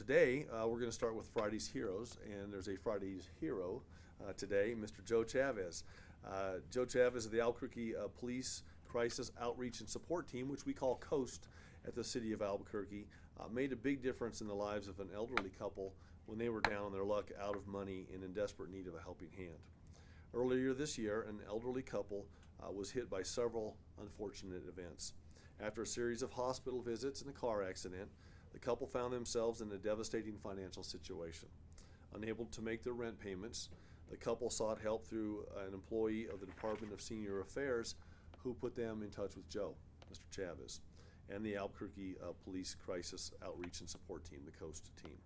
Today, we're going to start with Friday's Heroes, and there's a Friday's Hero today, Mr. Joe Chavez. Joe Chavez of the Albuquerque Police Crisis Outreach and Support Team, which we call COAST at the city of Albuquerque, made a big difference in the lives of an elderly couple when they were down on their luck, out of money, and in desperate need of a helping hand. Earlier this year, an elderly couple was hit by several unfortunate events. After a series of hospital visits and a car accident, the couple found themselves in a devastating financial situation. Unable to make their rent payments, the couple sought help through an employee of the Department of Senior Affairs who put them in touch with Joe, Mr. Chavez, and the Albuquerque Police Crisis Outreach and Support Team, the COAST team.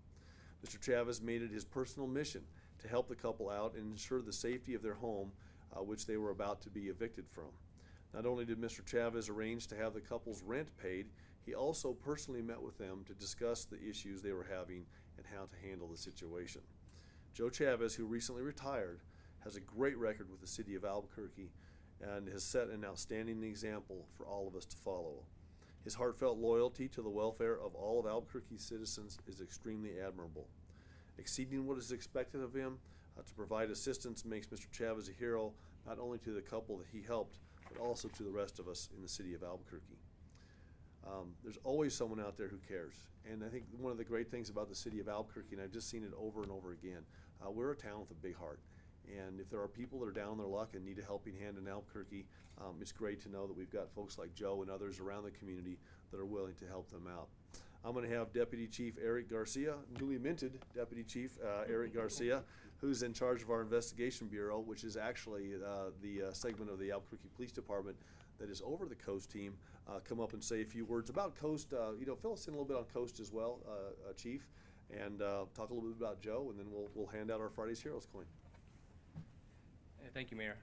Mr. Chavez made it his personal mission to help the couple out and ensure the safety of their home, which they were about to be evicted from. Not only did Mr. Chavez arrange to have the couple's rent paid, he also personally met with them to discuss the issues they were having and how to handle the situation. Joe Chavez, who recently retired, has a great record with the city of Albuquerque and has set an outstanding example for all of us to follow. His heartfelt loyalty to the welfare of all of Albuquerque's citizens is extremely admirable. Exceeding what is expected of him to provide assistance makes Mr. Chavez a hero, not only to the couple that he helped, but also to the rest of us in the city of Albuquerque. There's always someone out there who cares, and I think one of the great things about the city of Albuquerque, and I've just seen it over and over again, we're a town with a big heart, and if there are people that are down on their luck and need a helping hand in Albuquerque, it's great to know that we've got folks like Joe and others around the community that are willing to help them out. I'm going to have Deputy Chief Eric Garcia, newly minted Deputy Chief Eric Garcia, who's in charge of our Investigation Bureau, which is actually the segment of the Albuquerque Police Department that is over the COAST team, come up and say a few words about COAST. Fill us in a little bit on COAST as well, Chief, and talk a little bit about Joe, and then we'll hand out our Friday's Heroes coin. Thank you, Mayor.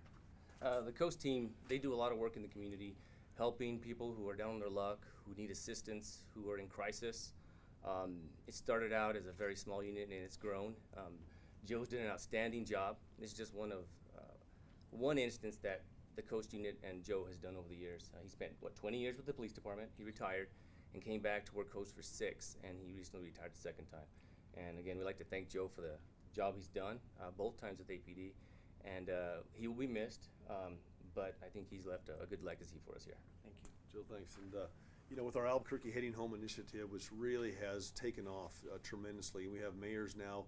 The COAST team, they do a lot of work in the community, helping people who are down on their luck, who need assistance, who are in crisis. It started out as a very small unit, and it's grown. Joe's done an outstanding job. This is just one instance that the COAST unit and Joe has done over the years. He spent, 20 years with the police department. He retired and came back to work COAST for 6, and he recently retired the second time. And again, we'd like to thank Joe for the job he's done, both times with APD. And he will be missed, but I think he's left a good legacy for us here. Thank you. Joe, thanks. And with our Albuquerque Heading Home initiative, which really has taken off tremendously, we have mayors now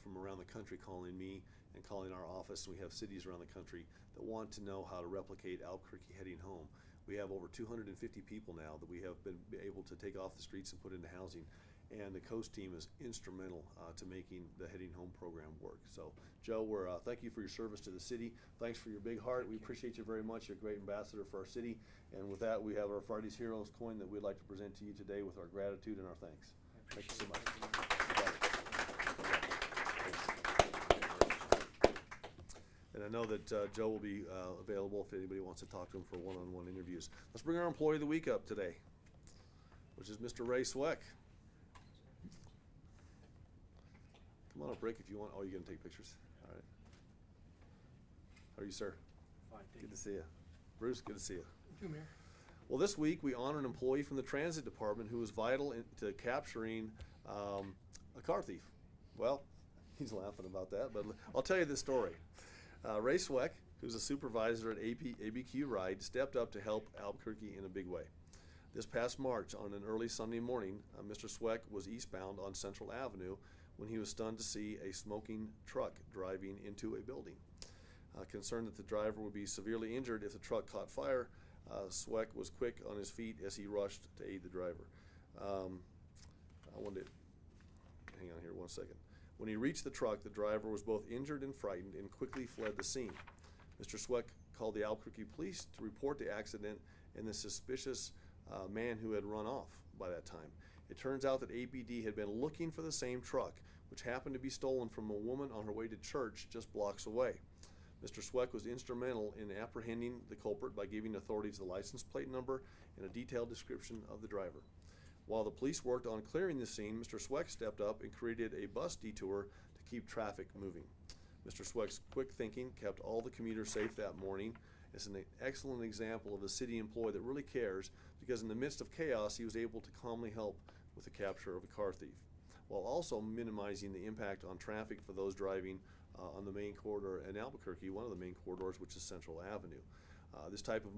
from around the country calling me and calling our office, and we have cities around the country that want to know how to replicate Albuquerque Heading Home. We have over 250 people now that we have been able to take off the streets and put into housing, and the COAST team is instrumental to making the Heading Home program work. So, Joe, thank you for your service to the city. Thanks for your big heart. We appreciate you very much. You're a great ambassador for our city. And with that, we have our Friday's Heroes coin that we'd like to present to you today with our gratitude and our thanks. Thank you so much. And I know that Joe will be available if anybody wants to talk to him for one-on-one interviews. Let's bring our Employee of the Week up today, which is Mr. Ray Sweck. Come on up, Rick, if you want. Oh, you're going to take pictures? All right. How are you, sir? Fine, thank you. Good to see you. Bruce, good to see you. Thank you, Mayor. Well, this week we honor an employee from the Transit Department who was vital to capturing a car thief. Well, he's laughing about that, but I'll tell you the story. Ray Sweck, who's a supervisor at ABQ Ride, stepped up to help Albuquerque in a big way. This past March, on an early Sunday morning, Mr. Sweck was eastbound on Central Avenue when he was stunned to see a smoking truck driving into a building. Concerned that the driver would be severely injured if the truck caught fire, Sweck was quick on his feet as he rushed to aid the driver. I wanted to hang on here one second. When he reached the truck, the driver was both injured and frightened and quickly fled the scene. Mr. Sweck called the Albuquerque police to report the accident and the suspicious man who had run off by that time. It turns out that APD had been looking for the same truck, which happened to be stolen from a woman on her way to church just blocks away. Mr. Sweck was instrumental in apprehending the culprit by giving authorities the license plate number and a detailed description of the driver. While the police worked on clearing the scene, Mr. Sweck stepped up and created a bus detour to keep traffic moving. Mr. Sweck's quick thinking kept all the commuters safe that morning. It's an excellent example of a city employee that really cares, because in the midst of chaos, he was able to calmly help with the capture of a car thief. while also minimizing the impact on traffic for those driving on the main corridor in Albuquerque, one of the main corridors, which is Central Avenue. This type of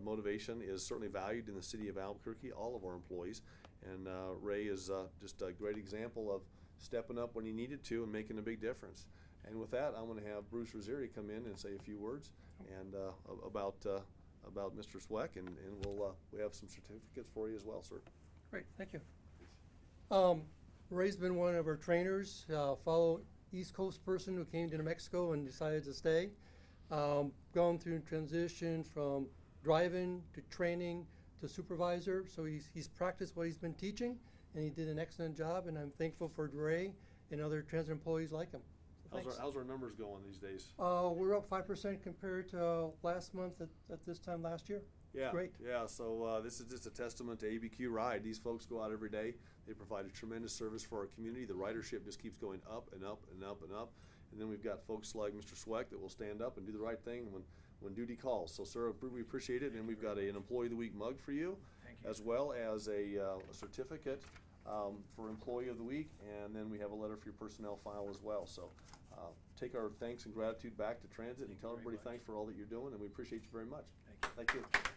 motivation is certainly valued in the city of Albuquerque, all of our employees, and Ray is just a great example of stepping up when he needed to and making a big difference. And with that, I'm going to have Bruce RIZZIERI come in and say a few words and about Mr. Sweck, and we have some certificates for you as well, sir. Great, thank you. Ray's been one of our trainers, fellow East Coast person who came to New Mexico and decided to stay. Gone through transition from driving to training to supervisor, so he's practiced what he's been teaching, and he did an excellent job, and I'm thankful for Ray and other transit employees like him. So How's our numbers going these days? We're up 5% compared to last month at this time last year. Yeah, Great. Yeah, so this is just a testament to ABQ Ride. These folks go out every day. They provide a tremendous service for our community. The ridership just keeps going up and up and up and up. And then we've got folks like Mr. Sweck that will stand up and do the right thing when duty calls. So, sir, we appreciate it. And we've got an Employee of the Week mug for you, as well as a certificate for Employee of the Week. And then we have a letter for your personnel file as well. So take our thanks and gratitude back to Transit and tell everybody thanks for all that you're doing. And we appreciate you very much. Thank you. Thank you.